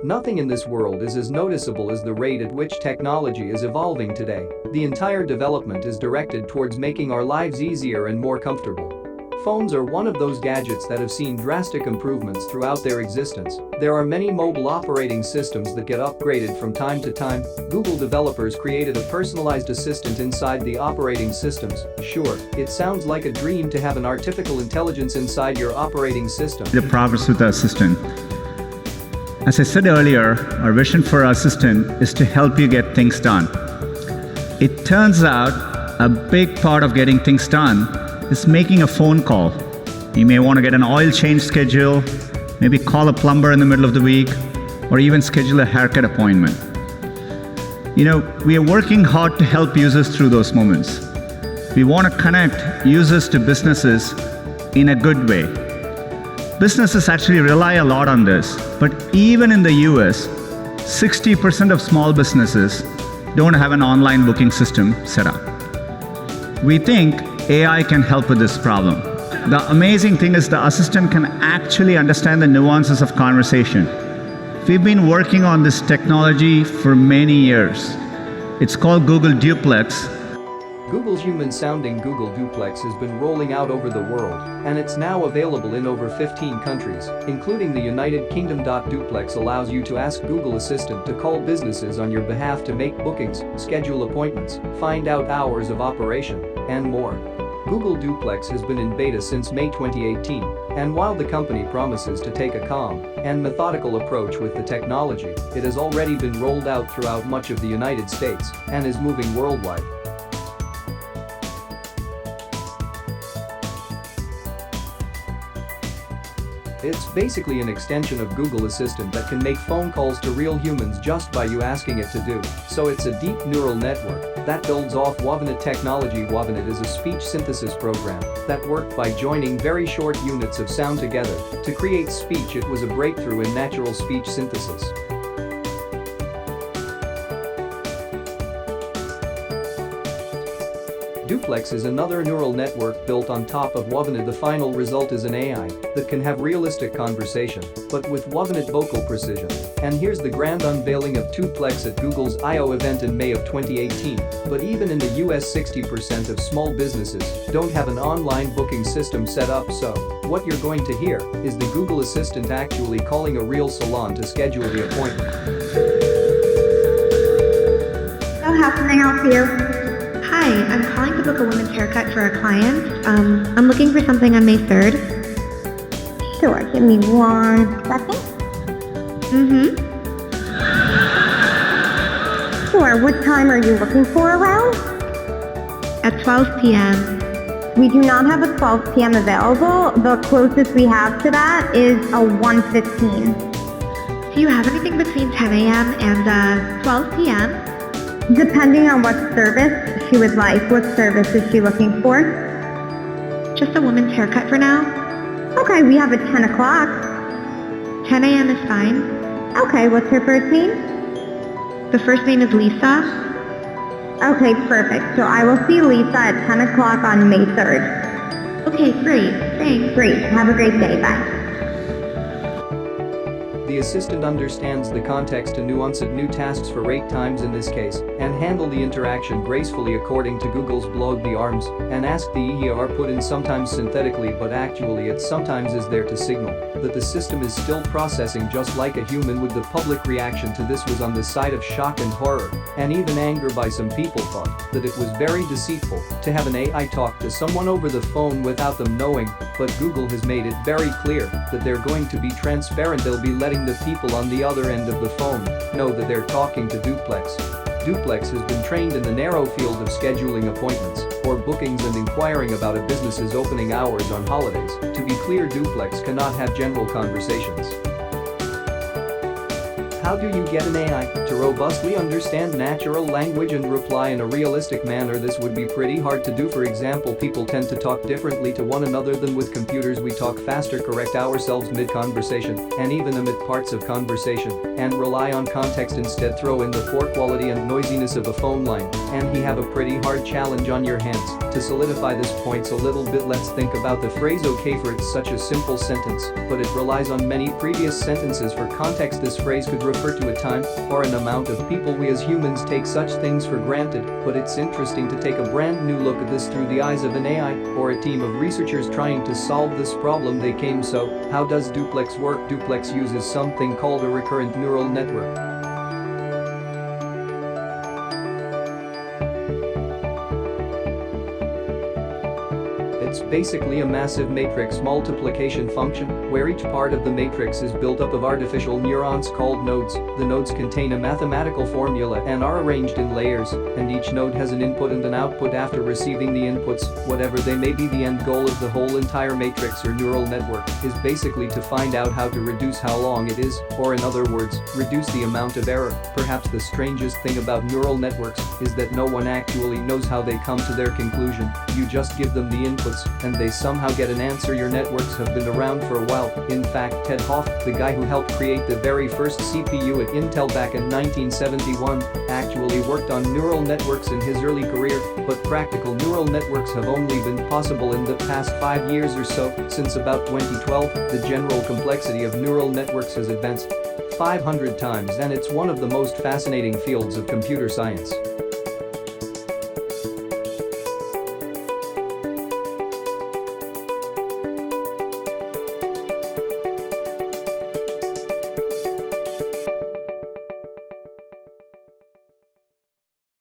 Nothing in this world is as noticeable as the rate at which technology is evolving today. The entire development is directed towards making our lives easier and more comfortable. Phones are one of those gadgets that have seen drastic improvements throughout their existence. There are many mobile operating systems that get upgraded from time to time. Google developers created a personalized assistant inside the operating systems. Sure, it sounds like a dream to have an artificial intelligence inside your operating system. The progress with the assistant. As I said earlier, our vision for our assistant is to help you get things done. It turns out a big part of getting things done is making a phone call. You may want to get an oil change schedule, maybe call a plumber in the middle of the week, or even schedule a haircut appointment. We are working hard to help users through those moments. We want to connect users to businesses in a good way. Businesses actually rely a lot on this, but even in the US, 60% of small businesses don't have an online booking system set up. We think AI can help with this problem. The amazing thing is the assistant can actually understand the nuances of conversation. We've been working on this technology for many years. It's called Google Duplex. Google's human-sounding Google Duplex has been rolling out over the world, and it's now available in over 15 countries, including the United Kingdom. Duplex allows you to ask Google Assistant to call businesses on your behalf to make bookings, schedule appointments, find out hours of operation, and more. Google Duplex has been in beta since May 2018, and while the company promises to take a calm and methodical approach with the technology, it has already been rolled out throughout much of the United States and is moving worldwide. It's basically an extension of Google Assistant that can make phone calls to real humans just by you asking it to do. So it's a deep neural network that builds off WAVNet technology. WAVNet is a speech synthesis program that worked by joining very short units of sound together to create speech. It was a breakthrough in natural speech synthesis. Duplex is another neural network built on top of WAVNet. The final result is an AI that can have realistic conversation, but with WAVNet vocal precision. And here's the grand unveiling of Duplex at Google's I/O event in May of 2018. But even in the US, 60% of small businesses don't have an online booking system set up. So what you're going to hear is the Google Assistant actually calling a real salon to schedule the appointment. So how can I help you? Hi, I'm calling to book a women's haircut for a client. I'm looking for something on May 3rd. Sure, give me 1 second. Sure, what time are you looking for around? At 12 p.m. We do not have a 12 p.m. available. The closest we have to that is a 1:15. Do you have anything between 10 a.m. and 12 p.m.? Depending on what service she would like. What service is she looking for? Just a woman's haircut for now. Okay, we have a 10 o'clock. 10 a.m. is fine. Okay, what's her first name? The first name is Lisa. Okay, perfect. So I will see Lisa at 10 o'clock on May 3rd. Okay, great. Thanks. Great. Have a great day. Bye. The assistant understands the context and nuance of new tasks for rate times in this case, and handle the interaction gracefully according to Google's blog. The arms and ask the EE are put in sometimes synthetically, but actually it sometimes is there to signal that the system is still processing just like a human would. The public reaction to this was on the side of shock and horror, and even anger. By some people thought that it was very deceitful to have an AI talk to someone over the phone without them knowing, but Google has made it very clear that they're going to be transparent. They'll be letting the people on the other end of the phone know that they're talking to Duplex. Duplex has been trained in the narrow field of scheduling appointments or bookings and inquiring about a business's opening hours on holidays. To be clear, Duplex cannot have general conversations. How do you get an AI to robustly understand natural language and reply in a realistic manner? This would be pretty hard to do. For example, people tend to talk differently to one another than with computers. We talk faster, correct ourselves mid-conversation, and even omit parts of conversation, and rely on context instead. Throw in the poor quality and noisiness of a phone line, and you have a pretty hard challenge on your hands. To solidify this point a little bit, let's think about the phrase okay for. It's such a simple sentence, but it relies on many previous sentences for context. This phrase could refer to a time or an amount of people. We as humans take such things for granted, but it's interesting to take a brand new look at this through the eyes of an AI or a team of researchers trying to solve this problem. They came. So, how does Duplex work? Duplex uses something called a recurrent neural network. It's basically a massive matrix multiplication function, where each part of the matrix is built up of artificial neurons called nodes. The nodes contain a mathematical formula and are arranged in layers, and each node has an input and an output. After receiving the inputs, whatever they may be, the end goal of the whole entire matrix or neural network is basically to find out how to reduce how long it is, or in other words, reduce the amount of error. Perhaps the strangest thing about neural networks is that no one actually knows how they come to their conclusion. You just give them the inputs and they somehow get an answer. Your networks have been around for a while. In fact, Ted Hoff, the guy who helped create the very first CPU at Intel back in 1971, actually worked on neural networks in his early career, but practical neural networks have only been possible in the past 5 years or so. Since about 2012, the general complexity of neural networks has advanced 500 times, and it's one of the most fascinating fields of computer science.